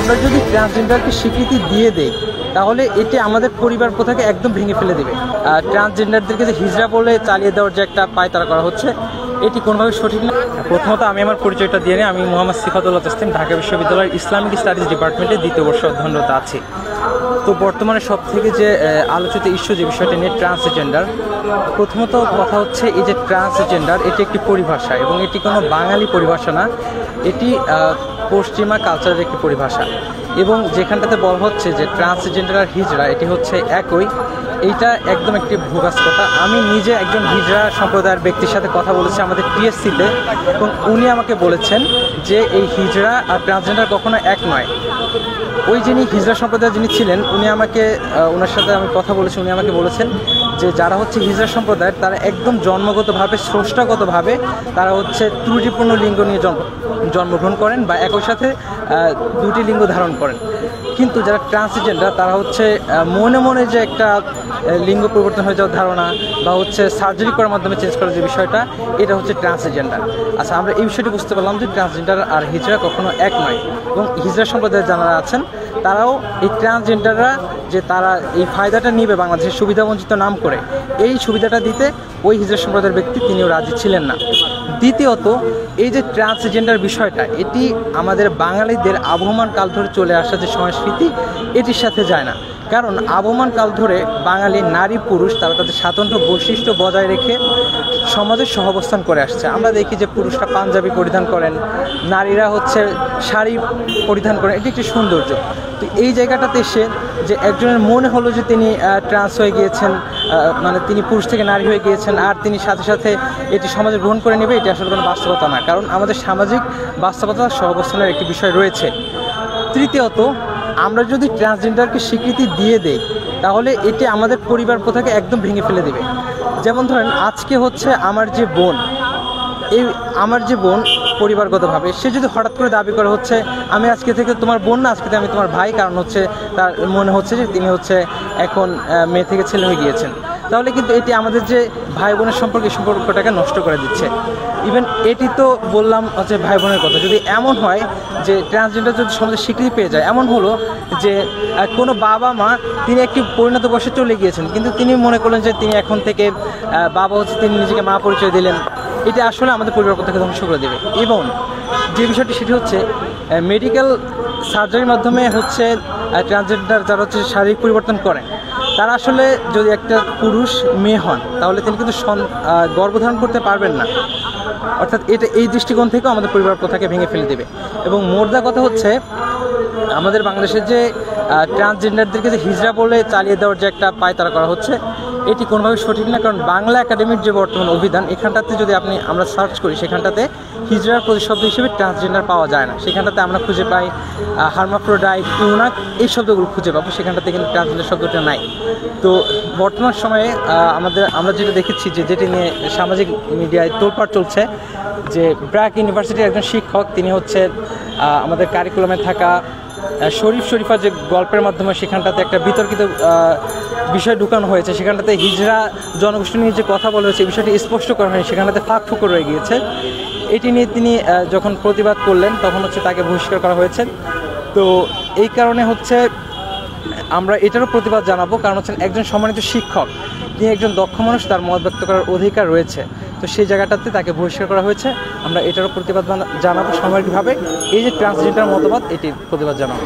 আমরা যদি ট্রান্সজেন্ডারকে স্বীকৃতি দিয়ে দেই তাহলে এটি আমাদের পরিবার প্রথাকে একদম ভেঙে ফেলে দেবে। ট্রান্সজেন্ডারদেরকে যে হিজড়া বলে চালিয়ে দেওয়ার যে একটা পায়তারা করা হচ্ছে এটি কোনোভাবে সঠিক না। প্রথমত আমি আমার পরিচয়টা দিয়ে নিই। আমি মোহাম্মদ সিফাতুল্লাহ তাসলিম, ঢাকা বিশ্ববিদ্যালয়ের ইসলামিক স্টাডিজ ডিপার্টমেন্টে দ্বিতীয় বর্ষ অধ্যয়নরত আছি। তো বর্তমানে সব থেকে যে আলোচিত ইস্যু যে বিষয়টি নিয়ে ট্রান্সজেন্ডার, প্রথমত কথা হচ্ছে এই যে ট্রান্সজেন্ডার এটি একটি পরিভাষা এবং এটি কোনো বাঙালি পরিভাষা না, এটি পশ্চিমা কালচারের একটি পরিভাষা। এবং যেখানটাতে বলা হচ্ছে যে ট্রান্সজেন্ডার আর হিজড়া এটি হচ্ছে একই, এইটা একদম একটি ভুগাস কথা। আমি নিজে একজন হিজড়া সম্প্রদায়ের ব্যক্তির সাথে কথা বলেছি আমাদের টিএসসিতে, এবং উনি আমাকে বলেছেন যে এই হিজড়া আর ট্রান্সজেন্ডার কখনো এক নয়। ওই যিনি হিজড়া সম্প্রদায় যিনি ছিলেন উনি আমাকে, ওনার সাথে আমি কথা বলেছি, উনি আমাকে বলেছেন যে যারা হচ্ছে হিজড়া সম্প্রদায়ের তারা একদম জন্মগতভাবে স্রষ্টাগতভাবে তারা হচ্ছে ত্রুটিপূর্ণ লিঙ্গ নিয়ে জন্মগ্রহণ করেন বা একই সাথে দুটি লিঙ্গ ধারণ করেন। কিন্তু যারা ট্রান্সজেন্ডার তারা হচ্ছে মনে মনে যে একটা লিঙ্গ পরিবর্তন হয়ে যাওয়ার ধারণা বা হচ্ছে সার্জারি করার মাধ্যমে চেঞ্জ করার যে বিষয়টা, এটা হচ্ছে ট্রান্সজেন্ডার। আচ্ছা, আমরা এই বিষয়টি বুঝতে পারলাম যে ট্রান্সজেন্ডার আর হিজড়া কখনো এক নয়। এবং হিজড়া সম্প্রদায়ের যারা আছেন তারাও এই ট্রান্সজেন্ডাররা যে তারা এই ফায়দাটা নিবে বাংলাদেশের সুবিধাবঞ্চিত নাম করে, এই সুবিধাটা দিতে ওই হিজড়া সম্প্রদায়ের ব্যক্তি তিনিও রাজি ছিলেন না। দ্বিতীয়ত, এই যে ট্রান্সজেন্ডার বিষয়টা এটি আমাদের বাঙালিদের আবহমান কাল ধরে চলে আসা যে সংস্কৃতি এটির সাথে যায় না। কারণ আবহমান কাল ধরে বাঙালি নারী পুরুষ তারা তাদের স্বাতন্ত্র্য বৈশিষ্ট্য বজায় রেখে সমাজের সহাবস্থান করে আসছে। আমরা দেখি যে পুরুষরা পাঞ্জাবি পরিধান করেন, নারীরা হচ্ছে শাড়ি পরিধান করেন, এটি একটি সৌন্দর্য। তো এই জায়গাটাতে এসে যে একজনের মনে হলো যে তিনি ট্রান্স হয়ে গিয়েছেন, মানে তিনি পুরুষ থেকে নারী হয়ে গিয়েছেন আর তিনি সাথে সাথে এটি সমাজে গ্রহণ করে নেবে, এটি আসলে কোনো বাস্তবতা না। কারণ আমাদের সামাজিক বাস্তবতা সহাবস্থানের একটি বিষয় রয়েছে। তৃতীয়ত, আমরা যদি ট্রান্সজেন্ডারকে স্বীকৃতি দিয়ে দেই তাহলে এটি আমাদের পরিবার প্রথাকে একদম ভেঙে ফেলে দেবে। যেমন ধরেন আজকে হচ্ছে আমার যে বোন পরিবারগতভাবে সে যদি হঠাৎ করে দাবি করে হচ্ছে আমি আজকে থেকে তোমার বোন না, আজকে থেকে আমি তোমার ভাই, কারণ হচ্ছে তার মনে হচ্ছে যে তিনি হচ্ছে এখন মেয়ে থেকে ছেলে হয়ে গিয়েছেন, তাহলে কিন্তু এটি আমাদের যে ভাই বোনের সম্পর্কটাকে নষ্ট করে দিচ্ছে। ইভেন এটি তো বললাম হচ্ছে ভাই বোনের কথা, যদি এমন হয় যে ট্রান্সজেন্ডার যদি সমাজে স্বীকৃতি পেয়ে যায়, এমন হলো যে কোনো বাবা মা তিনি একটি পরিণত বয়সে চলে গিয়েছেন কিন্তু তিনি মনে করলেন যে তিনি এখন থেকে বাবা হচ্ছে, তিনি নিজেকে মা পরিচয় দিলেন, এটা আসলে আমাদের পরিবার প্রথাকে ধ্বংস করে দেবে। এবং যে বিষয়টি সেটি হচ্ছে মেডিকেল সার্জারির মাধ্যমে হচ্ছে ট্রান্সজেন্ডার যারা হচ্ছে শারীরিক পরিবর্তন করেন তারা আসলে যদি একটা পুরুষ মেয়ে হন তাহলে তিনি কিন্তু গর্ভধারণ করতে পারবেন না। অর্থাৎ এটা এই দৃষ্টিকোণ থেকেও আমাদের পরিবার প্রথাকে ভেঙে ফেলে দেবে। এবং মোদ্দা কথা হচ্ছে আমাদের বাংলাদেশের যে ট্রান্সজেন্ডারদেরকে যে হিজড়া বলে চালিয়ে দেওয়ার যে একটা পায়তারা করা হচ্ছে এটি কোনোভাবে সঠিক না। কারণ বাংলা একাডেমির যে বর্তমান অভিধান এখানটাতে যদি আমরা সার্চ করি সেখানটাতে হিজড়ার প্রতিশব্দ হিসেবে ট্রান্সজেন্ডার পাওয়া যায় না। সেখানটাতে আমরা খুঁজে পাই হার্মাফ্রোডাইট, ইউনাক, এই শব্দগুলো খুঁজে পাবো, সেখানটাতে কিন্তু ট্রান্সজেন্ডার শব্দটা নাই। তো বর্তমান সময়ে আমরা যেটা দেখেছি যেটি নিয়ে সামাজিক মিডিয়ায় তোলপাড় চলছে যে ব্র্যাক ইউনিভার্সিটির একজন শিক্ষক তিনি হচ্ছে আমাদের কারিকুলামে থাকা শরীফা যে গল্পের মাধ্যমে সেখানটাতে একটা বিতর্কিত বিষয় ঢুকানো হয়েছে, সেখানটাতে হিজড়া জনগোষ্ঠী নিয়ে যে কথা বলা হয়েছে এই বিষয়টি স্পষ্ট করা হয়নি, সেখানটাতে ফাঁক ফুঁকো রয়ে গিয়েছে। এটি নিয়ে তিনি যখন প্রতিবাদ করলেন তখন হচ্ছে তাকে বহিষ্কার করা হয়েছে। তো এই কারণে হচ্ছে আমরা এটারও প্রতিবাদ জানাবো, কারণ হচ্ছে একজন সম্মানিত শিক্ষক, তিনি একজন দক্ষ মানুষ, তার মত ব্যক্ত করার অধিকার রয়েছে। তো সেই জায়গাটাতে তাকে বহিষ্কার করা হয়েছে। আমরা এটারও প্রতিবাদ জানাবো সাময়িকভাবে, এই যে ট্রান্সজেন্ডার মতবাদ এটির প্রতিবাদ জানাবো।